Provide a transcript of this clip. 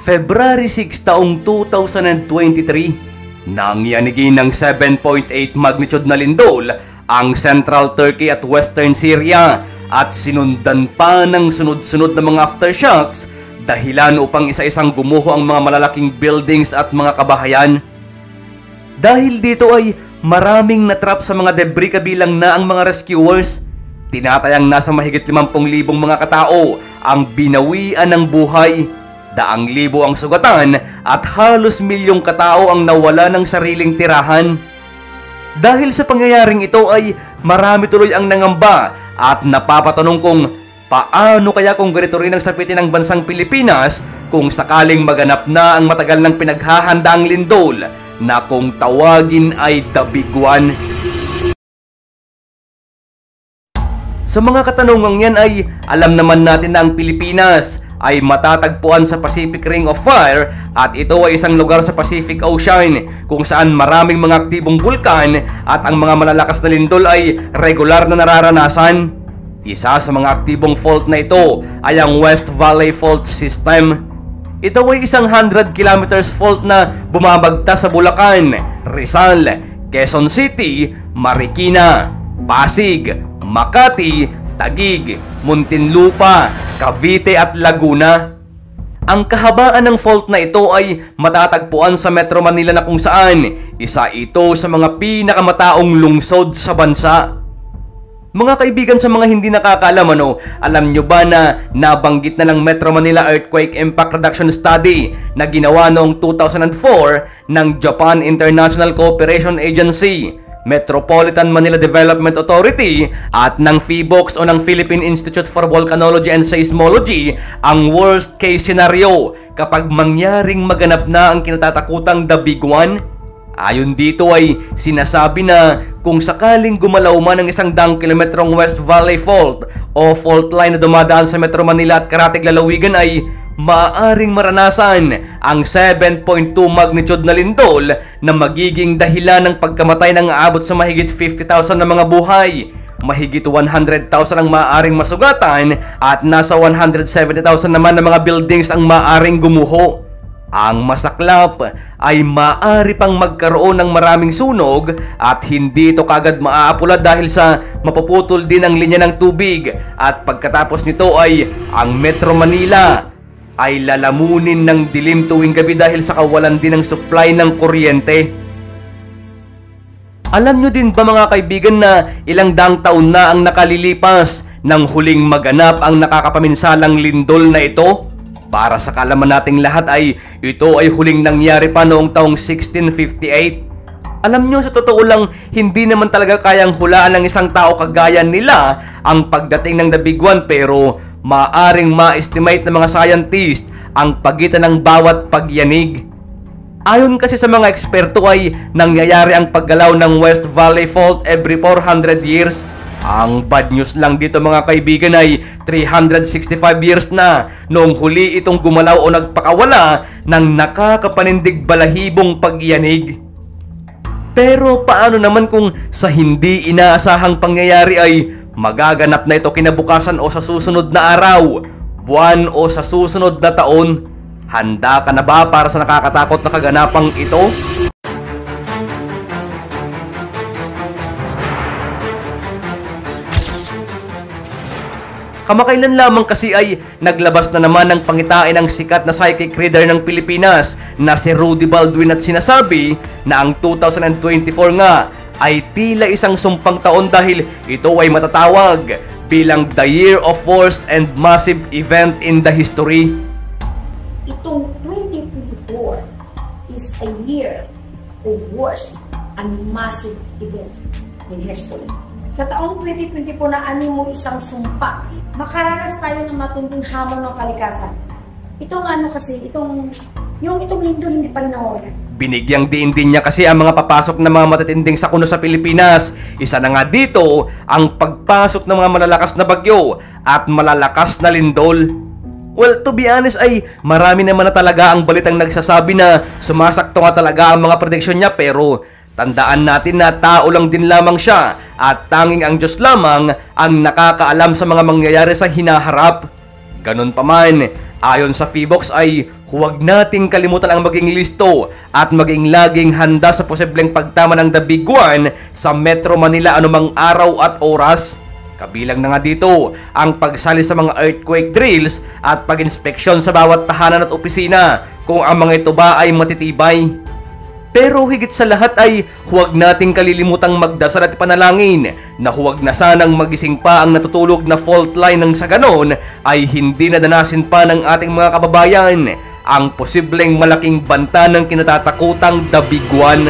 February 6 taong 2023, nangyanigin ng 7.8 magnitude na lindol ang Central Turkey at Western Syria at sinundan pa ng sunod-sunod na mga aftershocks dahilan upang isa-isang gumuho ang mga malalaking buildings at mga kabahayan. Dahil dito ay maraming natrap sa mga debris kabilang na ang mga rescuers. Tinatayang nasa mahigit 50,000 mga katao ang binawian ng buhay. Daang libo ang sugatan at halos milyong katao ang nawala ng sariling tirahan. Dahil sa pangyayaring ito ay marami tuloy ang nangamba at napapatanong kung paano kaya kung ganito rin ang sapitin ng bansang Pilipinas kung sakaling maganap na ang matagal ng pinaghahandaang lindol na kung tawagin ay The Big One. Sa mga katanungang yan ay alam naman natin na ang Pilipinas ay matatagpuan sa Pacific Ring of Fire at ito ay isang lugar sa Pacific Ocean kung saan maraming mga aktibong bulkan at ang mga malalakas na lindol ay regular na nararanasan. Isa sa mga aktibong fault na ito ay ang West Valley Fault System. Ito ay isang 100 kilometers fault na bumabagta sa Bulacan, Rizal, Quezon City, Marikina, Pasig, Makati, Taguig, Muntinlupa, Cavite at Laguna. Ang kahabaan ng fault na ito ay matatagpuan sa Metro Manila na kung saan isa ito sa mga pinakamataong lungsod sa bansa. Mga kaibigan, sa mga hindi nakakaalam, alam nyo ba na nabanggit na ng Metro Manila Earthquake Impact Reduction Study na ginawa noong 2004 ng Japan International Cooperation Agency, Metropolitan Manila Development Authority at ng PHIVOLCS o ng Philippine Institute for Volcanology and Seismology ang worst case scenario kapag mangyaring maganap na ang kinatatakutang The Big One? Ayon dito ay sinasabi na kung sakaling gumalaw man ang 100 kilometrong West Valley Fault o fault line na dumadaan sa Metro Manila at karatig lalawigan ay maaaring maranasan ang 7.2 magnitude na lindol na magiging dahilan ng pagkamatay ng aabot sa mahigit 50,000 na mga buhay. Mahigit 100,000 ang maaaring masugatan at nasa 170,000 naman na mga buildings ang maaaring gumuho. Ang masaklap ay maaari pang magkaroon ng maraming sunog at hindi ito kagad maaapula dahil sa mapuputol din ang linya ng tubig at pagkatapos nito ay ang Metro Manila ay lalamunin ng dilim tuwing gabi dahil sa kawalan din ng supply ng kuryente. Alam nyo din ba mga kaibigan na ilang daang taon na ang nakalilipas nang huling maganap ang nakakapaminsalang lindol na ito? Para sa kaalaman nating lahat ay ito ay huling nangyari pa noong taong 1658. Alam nyo, sa totoo lang, hindi naman talaga kayang hulaan ng isang tao kagaya nila ang pagdating ng The Big One, pero maaring ma-estimate ng mga scientist ang pagitan ng bawat pagyanig. Ayon kasi sa mga eksperto ay nangyayari ang paggalaw ng West Valley Fault every 400 years. Ang bad news lang dito mga kaibigan ay 365 years na noong huli itong gumalaw o nagpakawala ng nakakapanindig balahibong pagyanig. Pero paano naman kung sa hindi inaasahang pangyayari ay magaganap na ito kinabukasan o sa susunod na araw, buwan o sa susunod na taon? Handa ka na ba para sa nakakatakot na kaganapang ito? Kamakailan lamang kasi ay naglabas na naman ng pangitain ng sikat na psychic reader ng Pilipinas na si Rudy Baldwin at sinasabi na ang 2024 nga ay tila isang sumpang taon dahil ito ay matatawag bilang the year of worst and massive event in the history. Itong 2024 is a year of worst and massive event in history. Sa taong 2024 na animo isang sumpa, makaranas tayo ng matinding hamon ng kalikasan. Itong yung lindol hindi pa rin nawala. Binigyang diin din niya kasi ang mga papasok na mga matitinding sakuna sa Pilipinas. Isa na nga dito ang pagpasok ng mga malalakas na bagyo at malalakas na lindol. Well, to be honest ay marami naman na talaga ang balitang nagsasabi na sumasakto nga talaga ang mga prediksyon niya, pero tandaan natin na tao lang din lamang siya at tanging ang Diyos lamang ang nakakaalam sa mga mangyayari sa hinaharap. Ganun pa man, Ayon sa Phivolcs ay huwag nating kalimutan ang maging listo at maging laging handa sa posibleng pagtama ng The Big One sa Metro Manila anumang araw at oras. Kabilang na nga dito ang pagsali sa mga earthquake drills at pag-inspeksyon sa bawat tahanan at opisina kung ang mga ito ba ay matitibay. Pero higit sa lahat ay huwag nating kalilimutang magdasal at ipanalangin na huwag na sanang magising pa ang natutulog na fault line nang sa ganon ay hindi nadanasin pa ng ating mga kababayan ang posibleng malaking banta ng kinatatakutang The Big One.